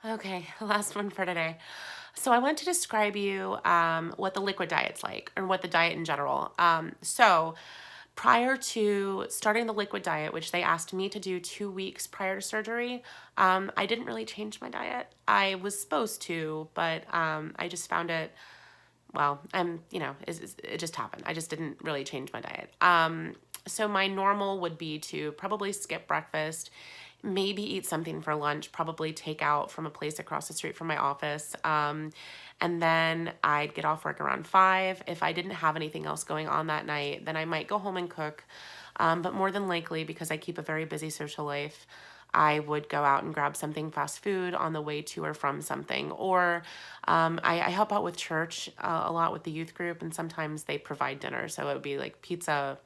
Okay, last one for today. So I want to describe you what the liquid diet's like, or what the diet in general. So prior to starting the liquid diet, which they asked me to do 2 weeks prior to surgery, I didn't really change my diet. I was supposed to, but I just found it. Well, it just happened. I just didn't really change my diet. So my normal would be to probably skip breakfast, maybe eat something for lunch, probably take out from a place across the street from my office. And then I'd get off work around 5. If I didn't have anything else going on that night, then I might go home and cook. But more than likely, because I keep a very busy social life, I would go out and grab something fast food on the way to or from something. Or I help out with church a lot with the youth group, and sometimes they provide dinner. So it would be like pizza,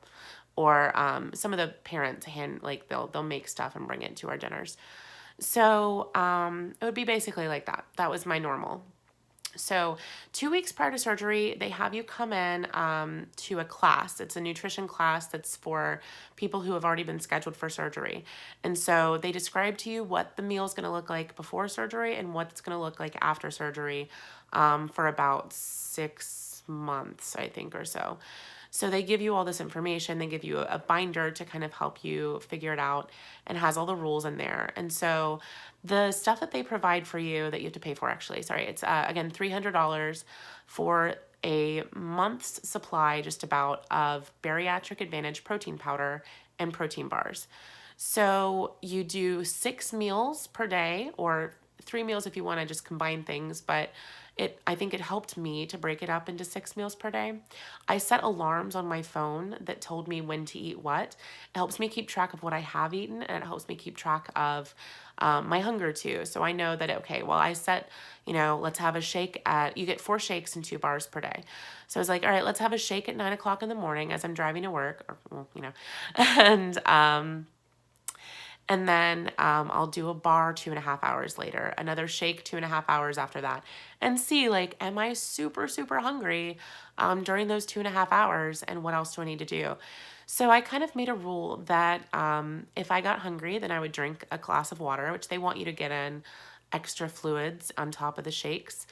or some of the parents they'll make stuff and bring it to our dinners. So it would be basically like that. That was my normal. So 2 weeks prior to surgery, they have you come in to a class. It's a nutrition class that's for people who have already been scheduled for surgery. And so they describe to you what the meal is going to look like before surgery and what it's going to look like after surgery for about 6 months, I think, or so. So they give you all this information. They give you a binder to kind of help you figure it out, and has all the rules in there. And so the stuff that they provide for you that you have to pay for, actually, sorry, it's again $300 for a month's supply, just about, of Bariatric Advantage protein powder and protein bars. So you do 6 meals per day, or 3 meals if you want to just combine things, but I think it helped me to break it up into 6 meals per day. I set alarms on my phone that told me when to eat what. It helps me keep track of what I have eaten, and it helps me keep track of my hunger too. So I know that, okay, well, I set, let's have a shake you get 4 shakes and 2 bars per day. So I was like, all right, let's have a shake at 9 o'clock in the morning as I'm driving to work, or, and, and then I'll do a bar 2.5 hours later, another shake 2.5 hours after that, and see, like, am I super, super hungry during those 2.5 hours, and what else do I need to do? So I kind of made a rule that if I got hungry, then I would drink a glass of water, which they want you to get in extra fluids on top of the shakes.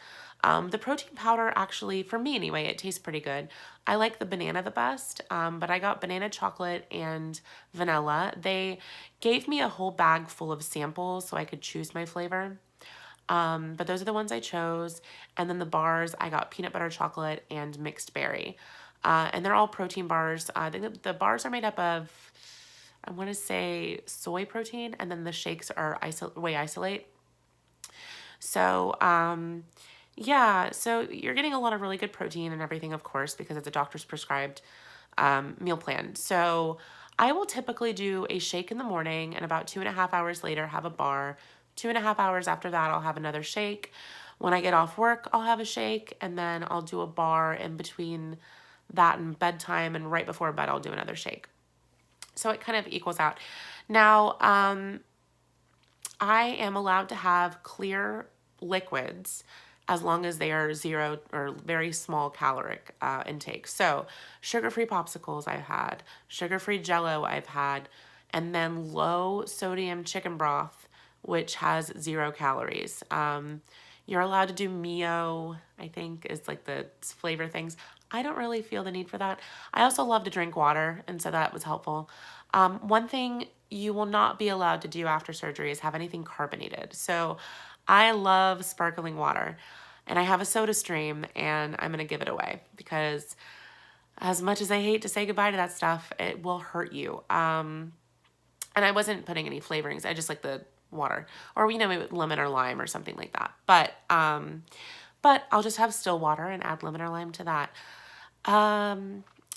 The protein powder, actually, for me anyway, it tastes pretty good. I like the banana the best, but I got banana chocolate and vanilla. They gave me a whole bag full of samples so I could choose my flavor. But those are the ones I chose. And then the bars, I got peanut butter chocolate and mixed berry. And they're all protein bars. I think the bars are made up of, I want to say, soy protein, and then the shakes are whey isolate. So, yeah, so you're getting a lot of really good protein and everything, of course, because it's a doctor's prescribed meal plan. So I will typically do a shake in the morning, and about 2.5 hours later have a bar. 2.5 hours after that, I'll have another shake. When I get off work, I'll have a shake, and then I'll do a bar in between that and bedtime, and right before bed, I'll do another shake. So it kind of equals out. Now, I am allowed to have clear liquids as long as they are 0 or very small caloric intake. So sugar-free popsicles I've had, sugar-free Jell-O I've had, and then low sodium chicken broth, which has 0 calories. You're allowed to do Mio, I think, is like the flavor things. I don't really feel the need for that. I also love to drink water, and so that was helpful. One thing you will not be allowed to do after surgery is have anything carbonated. So I love sparkling water, and I have a Soda Stream, and I'm going to give it away because as much as I hate to say goodbye to that stuff, it will hurt you. And I wasn't putting any flavorings. I just like the water, or maybe with lemon or lime or something like that. But I'll just have still water and add lemon or lime to that.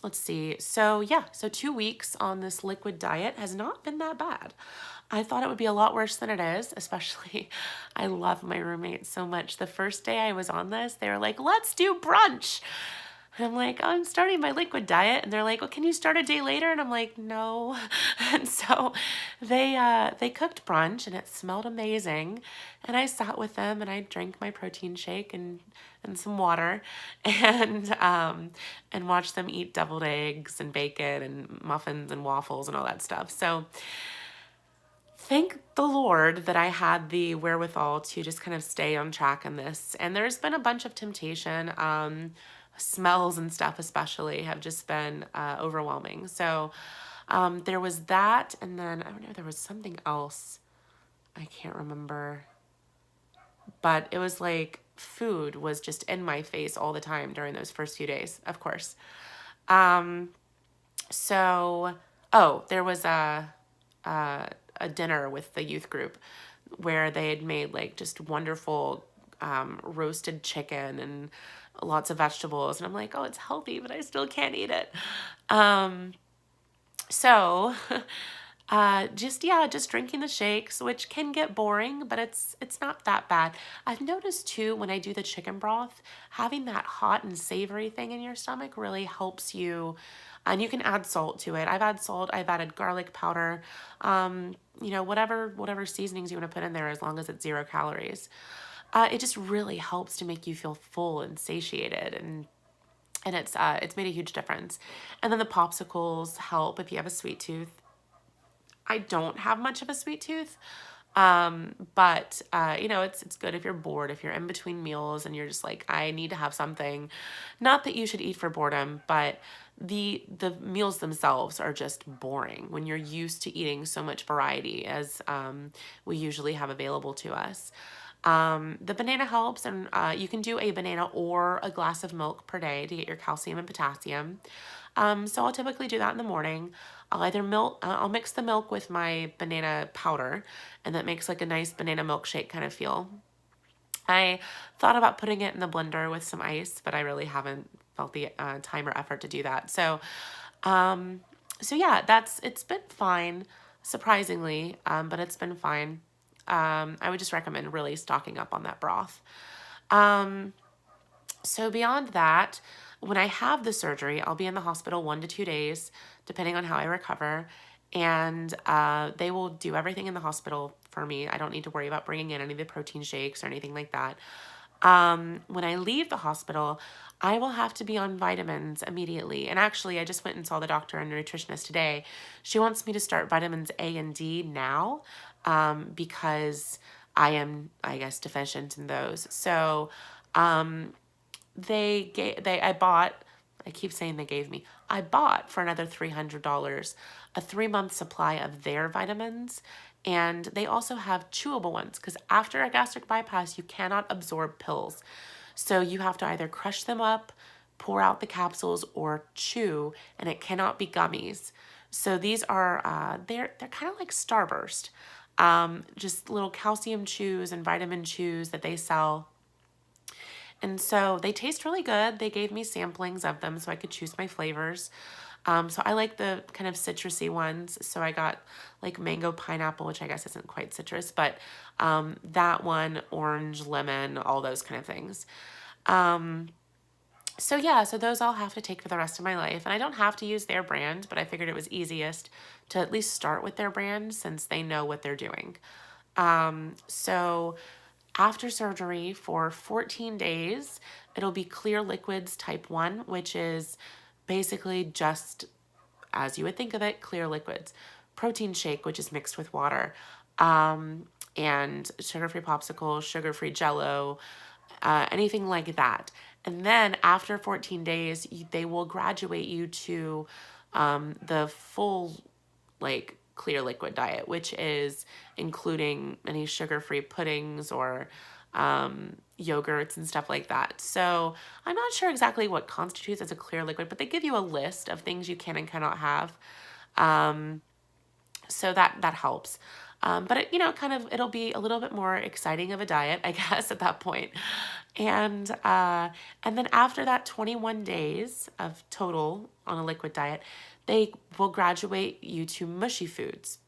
Let's see. So yeah, so 2 weeks on this liquid diet has not been that bad. I thought it would be a lot worse than it is, especially I love my roommates so much. The first day I was on this, they were like, let's do brunch. And I'm like, I'm starting my liquid diet. And they're like, well, can you start a day later? And I'm like, no. And so they cooked brunch, and it smelled amazing. And I sat with them, and I drank my protein shake and some water, and watched them eat deviled eggs and bacon and muffins and waffles and all that stuff. So thank the Lord that I had the wherewithal to just kind of stay on track in this. And there's been a bunch of temptation. Smells and stuff, especially, have just been overwhelming. So there was that. And then I don't know, there was something else. I can't remember. But it was like food was just in my face all the time during those first few days, of course. Um, so, oh, there was a dinner with the youth group where they had made like just wonderful roasted chicken and lots of vegetables. And I'm like, oh, it's healthy, but I still can't eat it. Um, so just drinking the shakes, which can get boring, but it's not that bad. I've noticed too, when I do the chicken broth, having that hot and savory thing in your stomach really helps you. And you can add salt to it. I've added salt, I've added garlic powder, whatever seasonings you want to put in there, as long as it's 0 calories. It just really helps to make you feel full and satiated, and it's made a huge difference. And then the popsicles help if you have a sweet tooth. I don't have much of a sweet tooth. But it's good if you're bored, if you're in between meals and you're just like, I need to have something. Not that you should eat for boredom, but the meals themselves are just boring when you're used to eating so much variety as we usually have available to us. The banana helps, and you can do a banana or a glass of milk per day to get your calcium and potassium. So I'll typically do that in the morning. I'll mix the milk with my banana powder, and that makes like a nice banana milkshake kind of feel. I thought about putting it in the blender with some ice, but I really haven't felt the time or effort to do that. Um, so yeah, it's been fine, surprisingly, but it's been fine. I would just recommend really stocking up on that broth. Um, so beyond that, when I have the surgery, I'll be in the hospital 1 to 2 days, depending on how I recover. And they will do everything in the hospital for me. I don't need to worry about bringing in any of the protein shakes or anything like that. When I leave the hospital, I will have to be on vitamins immediately. And actually, I just went and saw the doctor and nutritionist today. She wants me to start vitamins A and D now because I am, I guess, deficient in those. So um, I bought, I keep saying they gave me, I bought for another $300 a 3-month supply of their vitamins. And they also have chewable ones because after a gastric bypass, you cannot absorb pills. So you have to either crush them up, pour out the capsules, or chew, and it cannot be gummies. So these are, they're kind of like Starburst, just little calcium chews and vitamin chews that they sell. And so they taste really good. They gave me samplings of them so I could choose my flavors. So I like the kind of citrusy ones. So I got like mango pineapple, which I guess isn't quite citrus, but that one, orange, lemon, all those kind of things. So yeah, so those I'll have to take for the rest of my life. And I don't have to use their brand, but I figured it was easiest to at least start with their brand since they know what they're doing. So after surgery for 14 days, it'll be clear liquids type 1, which is basically just as you would think of it, clear liquids. Protein shake, which is mixed with water, and sugar-free popsicles, sugar-free Jello, anything like that. And then after 14 days, they will graduate you to the full, like, clear liquid diet, which is including any sugar-free puddings or yogurts and stuff like that. So I'm not sure exactly what constitutes as a clear liquid, but they give you a list of things you can and cannot have. So that helps. But it'll be a little bit more exciting of a diet, I guess, at that point. And then after that 21 days of total on a liquid diet, they will graduate you to mushy foods.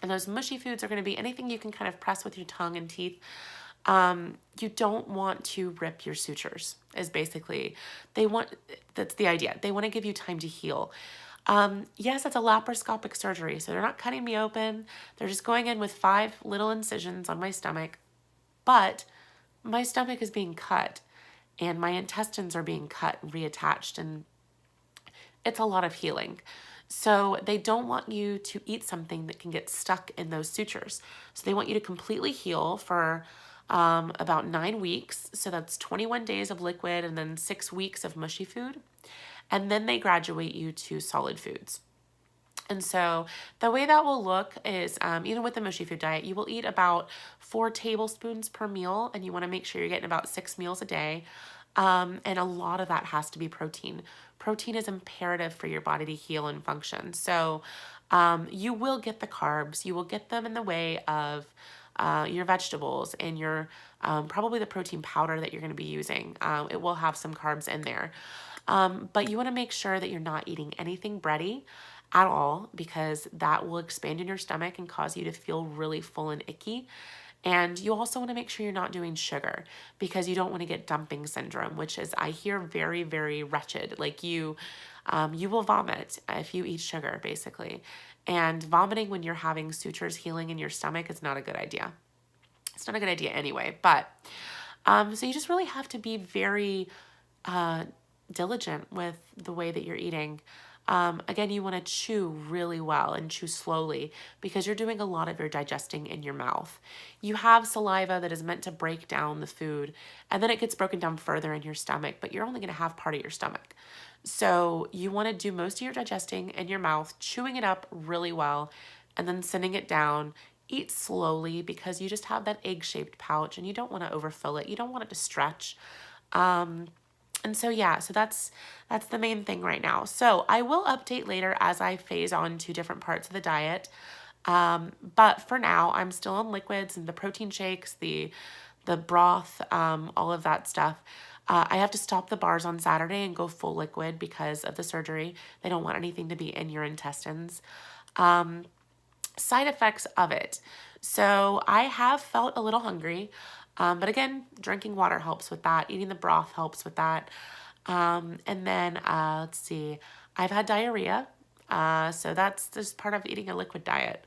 And those mushy foods are going to be anything you can kind of press with your tongue and teeth. You don't want to rip your sutures, is basically, that's the idea. They want to give you time to heal. Yes, it's a laparoscopic surgery, so they're not cutting me open. They're just going in with 5 little incisions on my stomach, but my stomach is being cut and my intestines are being cut and reattached, and it's a lot of healing. So they don't want you to eat something that can get stuck in those sutures. So they want you to completely heal for about 9 weeks. So that's 21 days of liquid and then 6 weeks of mushy food. And then they graduate you to solid foods. And so the way that will look is, even with the mushy food diet, you will eat about 4 tablespoons per meal, and you want to make sure you're getting about 6 meals a day. And a lot of that has to be protein. Protein is imperative for your body to heal and function. So you will get the carbs. You will get them in the way of your vegetables and your probably the protein powder that you're going to be using. It will have some carbs in there. But you want to make sure that you're not eating anything bready at all, because that will expand in your stomach and cause you to feel really full and icky. And you also want to make sure you're not doing sugar, because you don't want to get dumping syndrome, which is, I hear, very, very wretched. Like you will vomit if you eat sugar, basically. And vomiting when you're having sutures healing in your stomach is not a good idea. It's not a good idea anyway. But so you just really have to be very diligent with the way that you're eating. Again, you want to chew really well and chew slowly, because you're doing a lot of your digesting in your mouth. You have saliva that is meant to break down the food, and then it gets broken down further in your stomach, but you're only going to have part of your stomach. So you want to do most of your digesting in your mouth, chewing it up really well, and then sending it down. Eat slowly, because you just have that egg-shaped pouch and you don't want to overfill it. You don't want it to stretch. And so, yeah, so that's the main thing right now. So I will update later as I phase on to different parts of the diet. But for now, I'm still on liquids and the protein shakes, the broth, all of that stuff. I have to stop the bars on Saturday and go full liquid because of the surgery. They don't want anything to be in your intestines. Side effects of it. So I have felt a little hungry. But again, drinking water helps with that. Eating the broth helps with that. And then, let's see, I've had diarrhea. So that's just part of eating a liquid diet.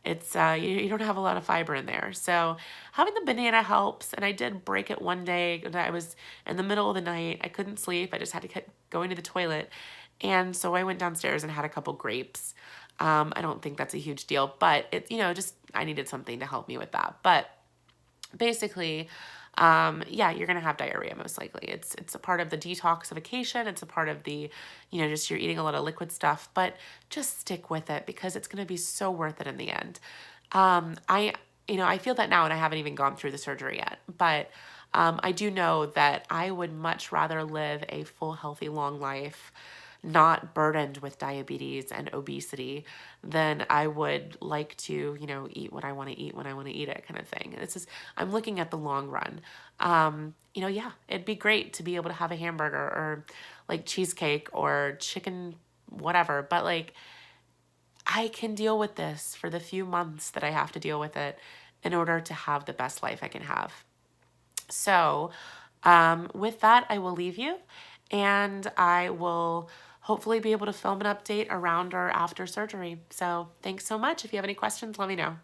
It's, you don't have a lot of fiber in there. So having the banana helps. And I did break it one day when I was in the middle of the night. I couldn't sleep. I just had to keep going to the toilet. And so I went downstairs and had a couple grapes. I don't think that's a huge deal, but it, just, I needed something to help me with that. But basically, yeah, you're going to have diarrhea most likely. It's a part of the detoxification. It's a part of the, just you're eating a lot of liquid stuff, but just stick with it, because it's going to be so worth it in the end. I feel that now, and I haven't even gone through the surgery yet, but I do know that I would much rather live a full, healthy, long life, not burdened with diabetes and obesity, than I would like to, eat what I want to eat when I want to eat it, kind of thing. It's just, I'm looking at the long run. Yeah, it'd be great to be able to have a hamburger or like cheesecake or chicken, whatever, but like, I can deal with this for the few months that I have to deal with it in order to have the best life I can have. So, with that, I will leave you, and I will hopefully be able to film an update around or after surgery. So thanks so much. If you have any questions, let me know.